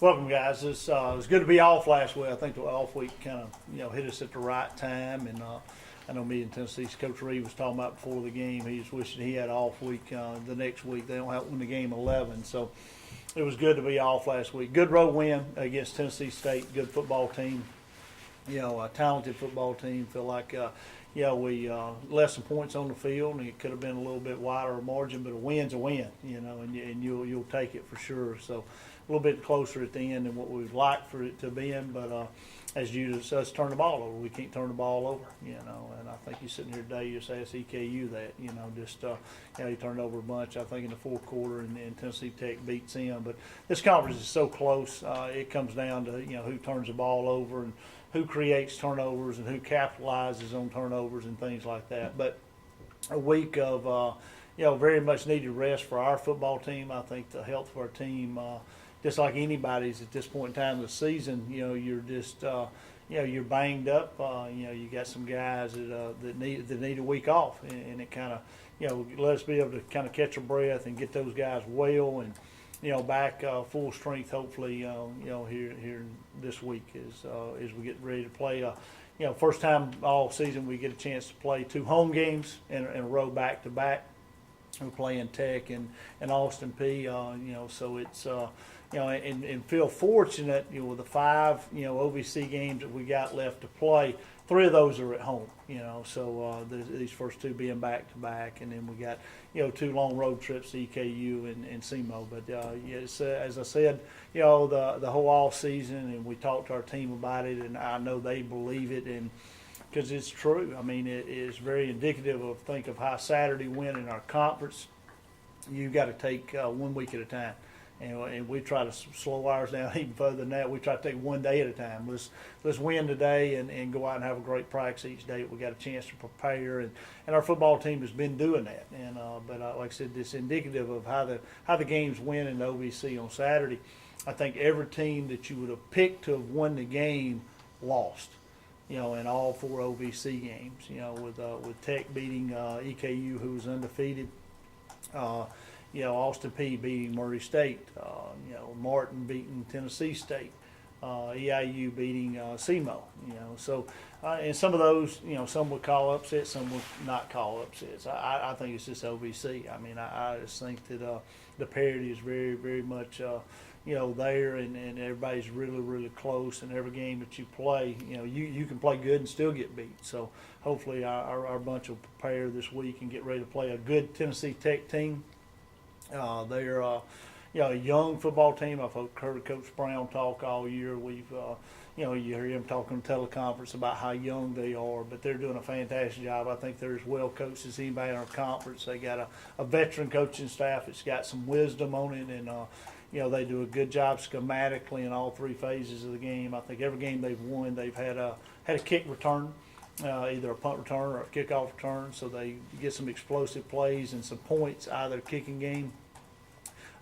Welcome, guys. It was good to be off last week. I think the off week kind of hit us at the right time, and I know me and Tennessee's Coach Reed was talking about before the game. He was wishing he had an off week the next week. They don't have to win the game 11, so it was good to be off last week. Good road win against Tennessee State. Good football team. A talented football team. Feel like we left some points on the field, and it could have been a little bit wider margin, but a win's a win, and you'll take it for sure. So a little bit closer at the end than what we'd like for it to be in, but as you just us turn the ball over, we can't turn the ball over, and I think you're sitting here today, you just ask EKU that, he turned over a bunch, I think, in the fourth quarter, and Tennessee Tech beats him. But this conference is so close, it comes down to, who turns the ball over and who creates turnovers and who capitalizes on turnovers and things like that. But a week of, very much needed rest for our football team. I think the health of our team, just like anybody's at this point in time of the season, you're just, you're banged up. You got some guys that need a week off, and it kind of, let us be able to kind of catch our breath and get those guys well and, back full strength. Hopefully, here this week as we get ready to play. First time all season we get a chance to play 2 home games in a row back to back. We're playing Tech and Austin P. So it's and feel fortunate, with the 5 OVC games that we got left to play. 3 of those are at home, so these first 2 being back to back, and then we got 2 long road trips to EKU and SEMO. But yes, as I said, the whole off season, and we talked to our team about it, and I know they believe it, and because it's true. I mean, it is very indicative of how Saturday went in our conference. You got to take 1 week at a time. And we try to slow ours down even further than that. We try to take 1 day at a time. Let's win today and go out and have a great practice each day. We got a chance to prepare, and our football team has been doing that. And but like I said, it's indicative of how the games went in the OVC on Saturday. I think every team that you would have picked to have won the game lost. In all 4 OVC games. With Tech beating EKU, who was undefeated. Austin P beating Murray State, Martin beating Tennessee State, EIU beating SEMO, so and some of those, some would call upsets, some would not call upsets. I think it's just OVC. I mean, I just think that the parity is very, very much, there, and everybody's really, really close, and every game that you play, you can play good and still get beat. So hopefully our bunch will prepare this week and get ready to play a good Tennessee Tech team. They're a young football team. I've heard Coach Brown talk all year. We've you hear him talking in teleconference about how young they are, but they're doing a fantastic job. I think they're as well coached as anybody in our conference. They got a veteran coaching staff that's got some wisdom on it, and they do a good job schematically in all 3 phases of the game. I think every game they've won, they've had a kick return. Either a punt return or a kickoff return, so they get some explosive plays and some points out of their kicking game.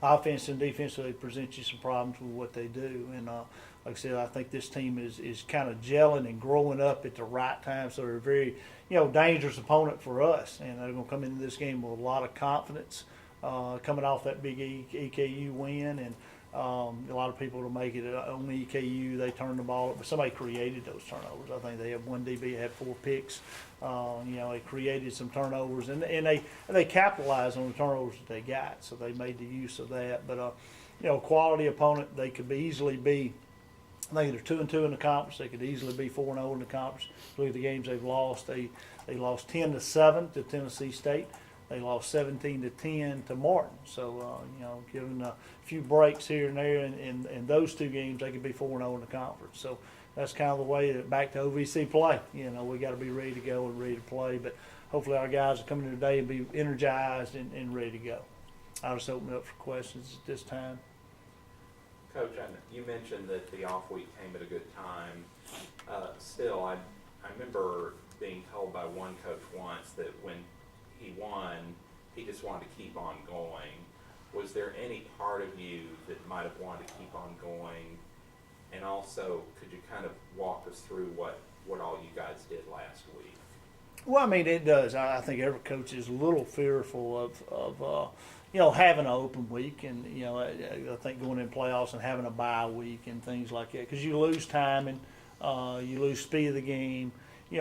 Offense and defense, so they present you some problems with what they do. And like I said, I think this team is kind of gelling and growing up at the right time, so they're a very dangerous opponent for us. And they're going to come into this game with a lot of confidence, coming off that big EKU win, and a lot of people will make it on EKU. They turned the ball up, but somebody created those turnovers. I think they had 1 DB that had 4 picks. They created some turnovers, and they capitalized on the turnovers that they got. So they made the use of that. But quality opponent. They could easily be. I think they're 2-2 in the conference. They could easily be 4-0 in the conference. Look at the games they've lost. They lost 10-7 to Tennessee State. They lost 17-10 to Martin. So, given a few breaks here and there in those 2 games, they could be 4-0 in the conference. So that's kind of the way that back to OVC play. We got to be ready to go and ready to play. But hopefully our guys are coming in today and be energized and ready to go. I'll just open it up for questions at this time. Coach, you mentioned that the off week came at a good time. Still, I remember being told by one coach once that when he won, he just wanted to keep on going. Was there any part of you that might have wanted to keep on going? And also, could you kind of walk us through what all you guys did last week? Well, I mean, it does. I think every coach is a little fearful of having an open week, and I think going in playoffs and having a bye week and things like that, because you lose timing, you lose speed of the game,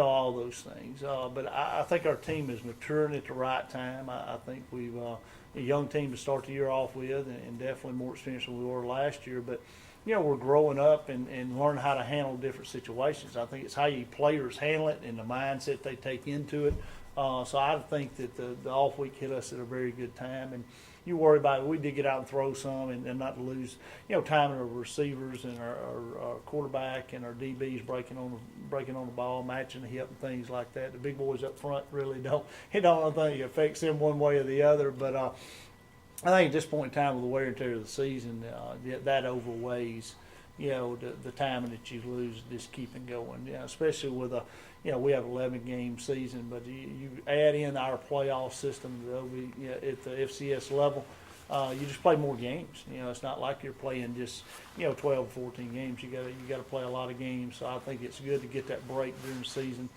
all those things. But I think our team is maturing at the right time. I think we've a young team to start the year off with, and definitely more experienced than we were last year. But we're growing up and learning how to handle different situations. I think it's how you players handle it and the mindset they take into it. So I think that the off week hit us at a very good time. And you worry about it. We did get out and throw some and not to lose, time in our receivers and our quarterback and our DBs breaking on the ball, matching the hip and things like that. The big boys up front really don't think it affects them one way or the other. But I think at this point in time, with the wear and tear of the season, that overweighs, the timing that you lose just keeping going. Especially with we have 11-game season, but you add in our playoff system at the FCS level, you just play more games. It's not like you're playing just 12 or 14 games. You got to play a lot of games. So I think it's good to get that break during the season.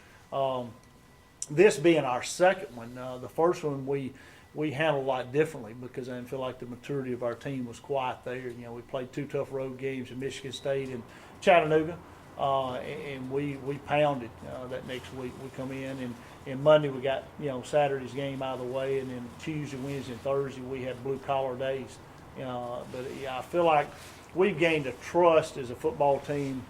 This being our second one, the first one we handled a lot differently because I didn't feel like the maturity of our team was quite there. We played 2 tough road games in Michigan State and Chattanooga, and we pounded that next week. We come in and Monday we got Saturday's game out of the way, and then Tuesday, Wednesday, and Thursday we had blue collar days. But I feel like we've gained a trust as a football team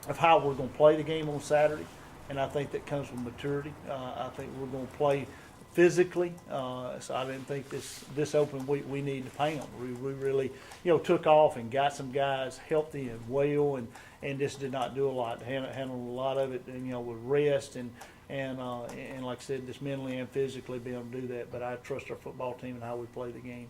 of how we're going to play the game on Saturday, and I think that comes from maturity. I think we're going to play physically, so I didn't think this open week we need to pound. We really took off and got some guys healthy and well, and just did not do a lot. Handled a lot of it, with rest and like I said, just mentally and physically be able to do that. But I trust our football team and how we play the game.